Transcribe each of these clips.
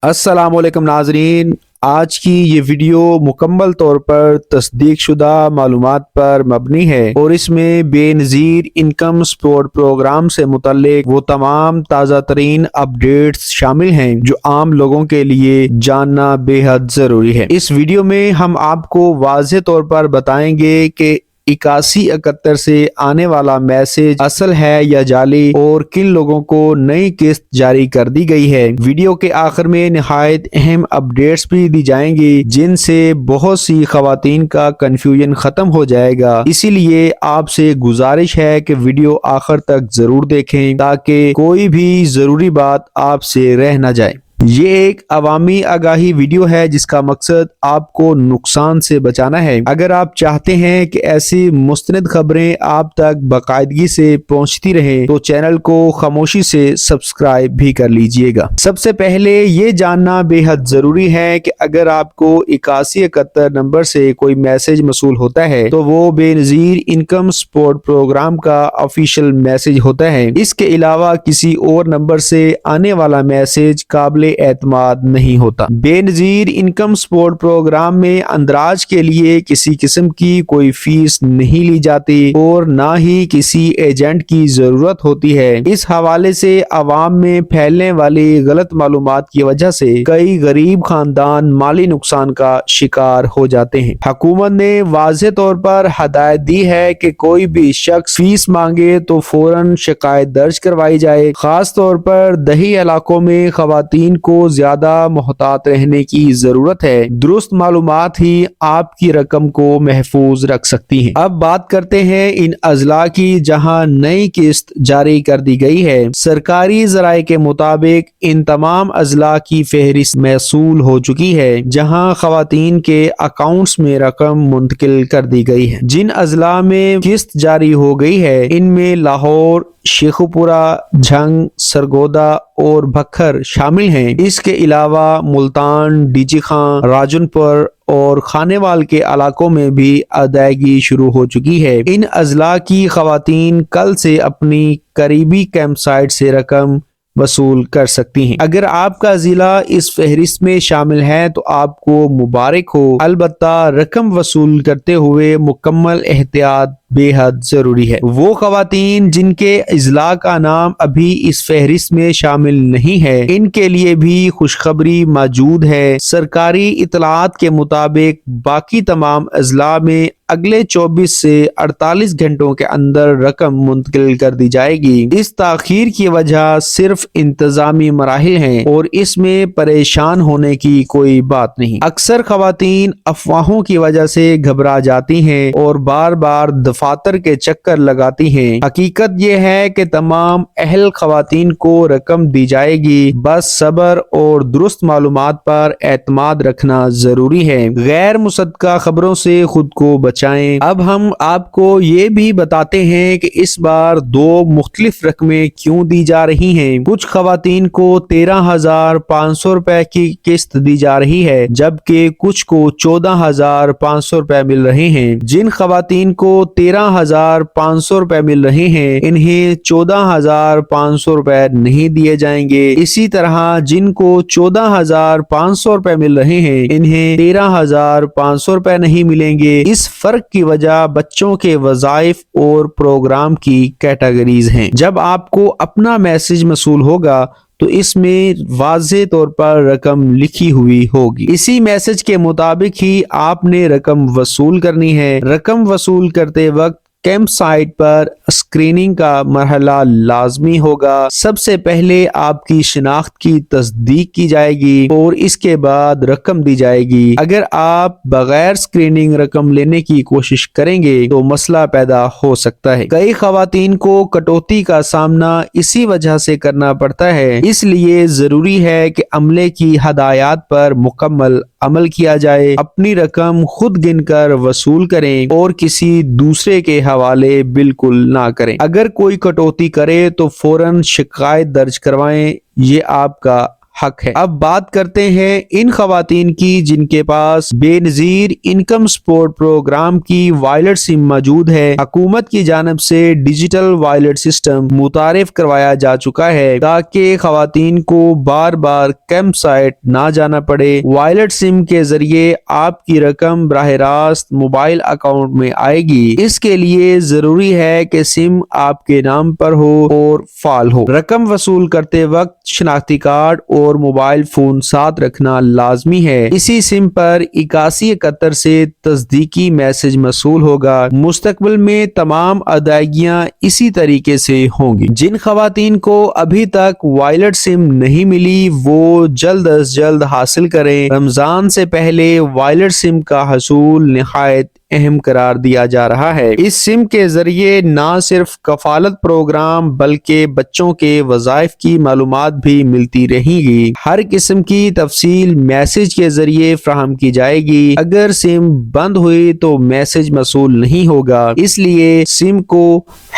अस्सलाम वालेकुम नाजरीन, आज की ये वीडियो मुकम्मल तौर पर तस्दीक शुदा मालूमात पर मबनी है और इसमें बेनज़ीर इनकम सपोर्ट प्रोग्राम से मुतल्लिक वो तमाम ताज़ा तरीन अपडेट्स शामिल हैं जो आम लोगों के लिए जानना बेहद ज़रूरी है। इस वीडियो में हम आपको वाज़ेह तौर पर बताएंगे कि 8171 से आने वाला मैसेज असल है या जाली और किन लोगों को नई किस्त जारी कर दी गई है। वीडियो के आखिर में निहायत अहम अपडेट्स भी दी जाएंगी जिनसे बहुत सी खवातीन का कंफ्यूजन खत्म हो जाएगा। इसीलिए आपसे गुजारिश है कि वीडियो आखिर तक जरूर देखें ताकि कोई भी जरूरी बात आपसे रह न जाए। ये एक अवामी आगाही वीडियो है जिसका मकसद आपको नुकसान से बचाना है। अगर आप चाहते हैं कि ऐसी मुस्तनद खबरें आप तक बाकायदगी से पहुंचती रहें तो चैनल को खामोशी से सब्सक्राइब भी कर लीजिएगा। सबसे पहले ये जानना बेहद जरूरी है कि अगर आपको 8171 नंबर से कोई मैसेज मसूल होता है तो वो बेनज़ीर इनकम सपोर्ट प्रोग्राम का ऑफिशियल मैसेज होता है। इसके अलावा किसी और नंबर से आने वाला मैसेज काबिल एतमाद नहीं होता। बेनज़ीर इनकम सपोर्ट प्रोग्राम में अंदराज के लिए किसी किस्म की कोई फीस नहीं ली जाती और ना ही किसी एजेंट की जरूरत होती है। इस हवाले से आवाम में फैलने वाली गलत मालूमात की वजह से कई गरीब खानदान माली नुकसान का शिकार हो जाते हैं। हुकूमत ने वाज़ेह तौर पर हदायत दी है कि कोई भी शख्स फीस मांगे तो फौरन शिकायत दर्ज करवाई जाए। खास तौर पर दही इलाकों में खवातीन को ज्यादा मोहतात रहने की जरूरत है। दुरुस्त मालूमात ही आपकी रकम को महफूज रख सकती हैं। अब बात करते हैं इन अजला की जहां नई किस्त जारी कर दी गई है। सरकारी जराये के मुताबिक इन तमाम अजला की फहरिस्त मौसूल हो चुकी है जहां खवातीन के अकाउंट्स में रकम मुंतकिल कर दी गई है। जिन अजला में किस्त जारी हो गई है इनमें लाहौर, शेखुपुरा, झंग, सरगोदा और भक्खर शामिल हैं। इसके अलावा मुल्तान, डीजी खां, राजनपुर और खानेवाल के इलाकों में भी अदायगी शुरू हो चुकी है। इन अजला की खवातीन कल से अपनी करीबी कैंप साइट से रकम वसूल कर सकती हैं। अगर आपका जिला इस फहरिस्त में शामिल है तो आपको मुबारक हो। अलबत्ता रकम वसूल करते हुए मुकम्मल एहतियात बेहद जरूरी है। वो खवातीन जिनके इजला का नाम अभी इस फहरिस्त में शामिल नहीं है इनके लिए भी खुशखबरी मौजूद है। सरकारी इतलात के मुताबिक बाकी तमाम अजला में अगले 24 से 48 घंटों के अंदर रकम मुंतकिल कर दी जाएगी। इस ताखीर की वजह सिर्फ इंतजामी मराहिल हैं और इसमें परेशान होने की कोई बात नहीं। अक्सर खवातीन अफवाहों की वजह से घबरा जाती हैं और बार बार दफातर के चक्कर लगाती हैं। हकीकत यह है कि तमाम अहल खवातीन को रकम दी जाएगी। बस सब्र और दुरुस्त मालूमात पर एतमाद रखना जरूरी है। गैर मुसद्दका खबरों से खुद को बचाएं। अब हम आपको ये भी बताते हैं कि इस बार दो मुख्तलिफ रकमें क्यों दी जा रही हैं। कुछ खवातीन को 13,500 रुपए की किस्त दी जा रही है जबकि कुछ को 14,500 रुपए मिल रहे हैं। जिन खवातीन को 13,500 रुपए मिल रहे हैं इन्हें 14,500 रुपए नहीं दिए जाएंगे। इसी तरह जिनको 14,500 रुपए मिल रहे हैं इन्हें 13,500 रुपए नहीं मिलेंगे। इस फर्क की वजह बच्चों के वज़ाइफ और प्रोग्राम की कैटेगरीज हैं। जब आपको अपना मैसेज मसूल होगा तो इसमें वाज़ेह तौर पर रकम लिखी हुई होगी। इसी मैसेज के मुताबिक ही आपने रकम वसूल करनी है। रकम वसूल करते वक्त कैंप साइट पर स्क्रीनिंग का मरहला लाजमी होगा। सबसे पहले आपकी शिनाख्त की तस्दीक की जाएगी और इसके बाद रकम दी जाएगी। अगर आप बगैर स्क्रीनिंग रकम लेने की कोशिश करेंगे तो मसला पैदा हो सकता है। कई खवातीन को कटौती का सामना इसी वजह से करना पड़ता है। इसलिए जरूरी है कि अमले की हदायत पर मुकम्मल अमल किया जाए। अपनी रकम खुद गिनकर वसूल करें और किसी दूसरे के हवाले बिल्कुल ना करें। अगर कोई कटौती करे तो फौरन शिकायत दर्ज करवाएं। ये आपका حق ہے۔ اب بات کرتے ہیں ان خواتین کی جن کے پاس بے نظیر انکم سپورٹ پروگرام کی وائلٹ سم موجود ہے۔ حکومت کی جانب سے ڈیجیٹل وائلٹ سسٹم متعارف کروایا جا چکا ہے تاکہ خواتین کو بار بار کیمپ سائٹ نہ جانا پڑے۔ وائلٹ سم کے ذریعے آپ کی رقم براہ راست موبائل اکاؤنٹ میں آئے گی۔ اس کے لیے ضروری ہے کہ سم آپ کے نام پر ہو اور فعال ہو۔ رقم وصول کرتے وقت شناختی کارڈ اور موبائل فون ساتھ رکھنا لازمی ہے۔ اسی سم پر 8171 سے تصدیقی میسج موصول ہوگا۔ مستقبل میں تمام ادائیگیاں اسی طریقے سے ہوں گی۔ جن خواتین کو ابھی تک وائلٹ سم نہیں ملی وہ جلد از جلد حاصل کریں۔ رمضان سے پہلے وائلٹ سم کا حصول نہایت اہم قرار دیا جا رہا ہے۔ اس سم کے ذریعے نہ صرف کفالت پروگرام بلکہ بچوں کے وظائف کی معلومات بھی ملتی رہیں گی۔ ہر قسم کی تفصیل میسج کے ذریعے فراہم کی جائے گی۔ اگر سم بند ہوئی تو میسج موصول نہیں ہوگا، اس لیے سم کو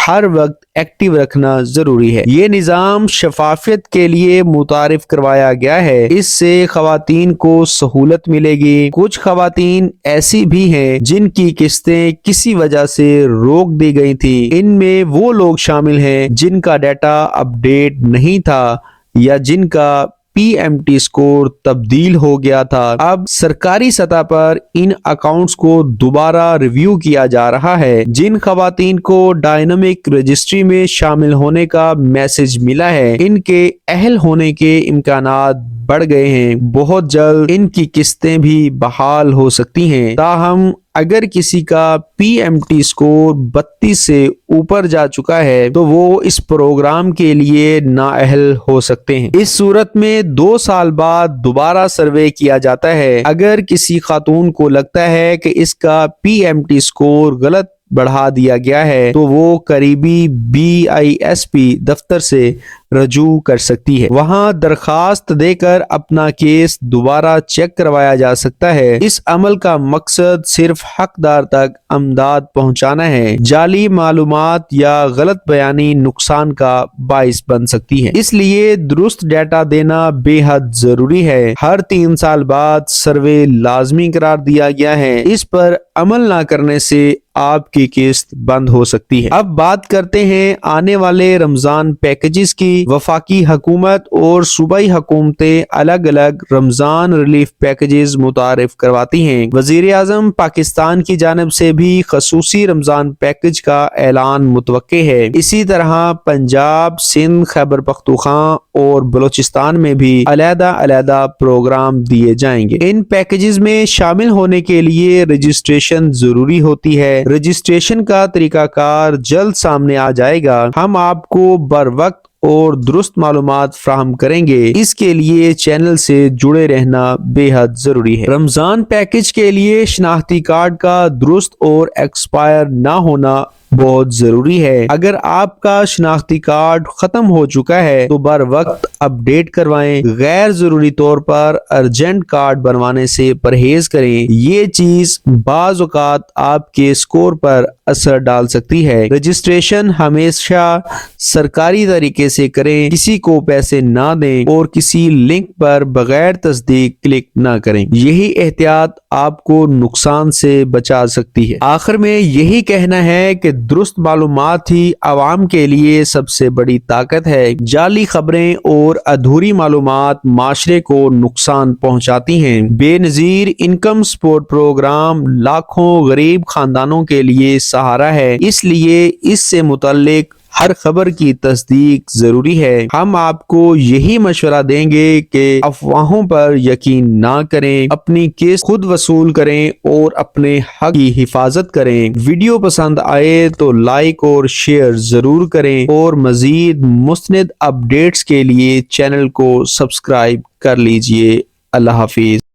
ہر وقت ایکٹیو رکھنا ضروری ہے۔ یہ نظام شفافیت کے لیے متعارف کروایا گیا ہے۔ اس سے خواتین کو سہولت ملے گی۔ کچھ خواتین ایسی بھی ہیں جن کی قسطیں کسی وجہ سے روک دی گئی تھی۔ ان میں وہ لوگ شامل ہیں جن کا ڈیٹا اپ ڈیٹ نہیں تھا یا جن کا پی ایم ٹی سکور تبدیل ہو گیا تھا۔ اب سرکاری سطح پر ان اکاؤنٹس کو دوبارہ ریویو کیا جا رہا ہے۔ جن خواتین کو ڈائنامک رجسٹری میں شامل ہونے کا میسج ملا ہے ان کے اہل ہونے کے امکانات بڑھ گئے ہیں۔ بہت جلد ان کی قسطیں بھی بحال ہو سکتی ہیں۔ تاہم اگر کسی کا پی ایم ٹی سکور 32 سے اوپر جا چکا ہے تو وہ اس پروگرام کے لیے نااہل ہو سکتے ہیں۔ اس صورت میں 2 سال بعد دوبارہ سروے کیا جاتا ہے۔ اگر کسی خاتون کو لگتا ہے کہ اس کا پی ایم ٹی سکور غلط بڑھا دیا گیا ہے تو وہ قریبی BISP دفتر سے رجوع کر سکتی ہے۔ وہاں درخواست دے کر اپنا کیس دوبارہ چیک کروایا جا سکتا ہے۔ اس عمل کا مقصد صرف حقدار تک امداد پہنچانا ہے۔ جعلی معلومات یا غلط بیانی نقصان کا باعث بن سکتی ہے، اس لیے درست ڈیٹا دینا بے حد ضروری ہے۔ ہر 3 سال بعد سروے لازمی قرار دیا گیا ہے۔ اس پر عمل نہ کرنے سے آپ کی قسط بند ہو سکتی ہے۔ اب بات کرتے ہیں آنے والے رمضان پیکیجز کی۔ وفاقی حکومت اور صوبائی حکومتیں الگ الگ رمضان ریلیف پیکیجز متعارف کرواتی ہیں۔ وزیر اعظم پاکستان کی جانب سے بھی خصوصی رمضان پیکیج کا اعلان متوقع ہے۔ اسی طرح پنجاب، سندھ، خیبر پختونخوا اور بلوچستان میں بھی علیحدہ علیحدہ پروگرام دیے جائیں گے۔ ان پیکیجز میں شامل ہونے کے لیے رجسٹریشن ضروری ہوتی ہے۔ رجسٹریشن کا طریقہ کار جلد سامنے آ جائے گا۔ ہم آپ کو بر وقت اور درست معلومات فراہم کریں گے۔ اس کے لیے چینل سے جڑے رہنا بے حد ضروری ہے۔ رمضان پیکیج کے لیے شناختی کارڈ کا درست اور ایکسپائر نہ ہونا بہت ضروری ہے۔ اگر آپ کا شناختی کارڈ ختم ہو چکا ہے تو بر وقت اپ ڈیٹ کروائیں۔ غیر ضروری طور پر ارجنٹ کارڈ بنوانے سے پرہیز کریں۔ یہ چیز بعض اوقات آپ کے سکور پر اثر ڈال سکتی ہے۔ رجسٹریشن ہمیشہ سرکاری طریقے سے کریں۔ کسی کو پیسے نہ دیں اور کسی لنک پر بغیر تصدیق کلک نہ کریں۔ یہی احتیاط آپ کو نقصان سے بچا سکتی ہے۔ آخر میں یہی کہنا ہے کہ درست معلومات ہی عوام کے لیے سب سے بڑی طاقت ہے۔ جعلی خبریں اور ادھوری معلومات معاشرے کو نقصان پہنچاتی ہیں۔ بے نظیر انکم سپورٹ پروگرام لاکھوں غریب خاندانوں کے لیے سہارا ہے، اس لیے اس سے متعلق ہر خبر کی تصدیق ضروری ہے۔ ہم آپ کو یہی مشورہ دیں گے کہ افواہوں پر یقین نہ کریں، اپنی قسط خود وصول کریں اور اپنے حق کی حفاظت کریں۔ ویڈیو پسند آئے تو لائک اور شیئر ضرور کریں اور مزید مستند اپ ڈیٹس کے لیے چینل کو سبسکرائب کر لیجئے۔ اللہ حافظ۔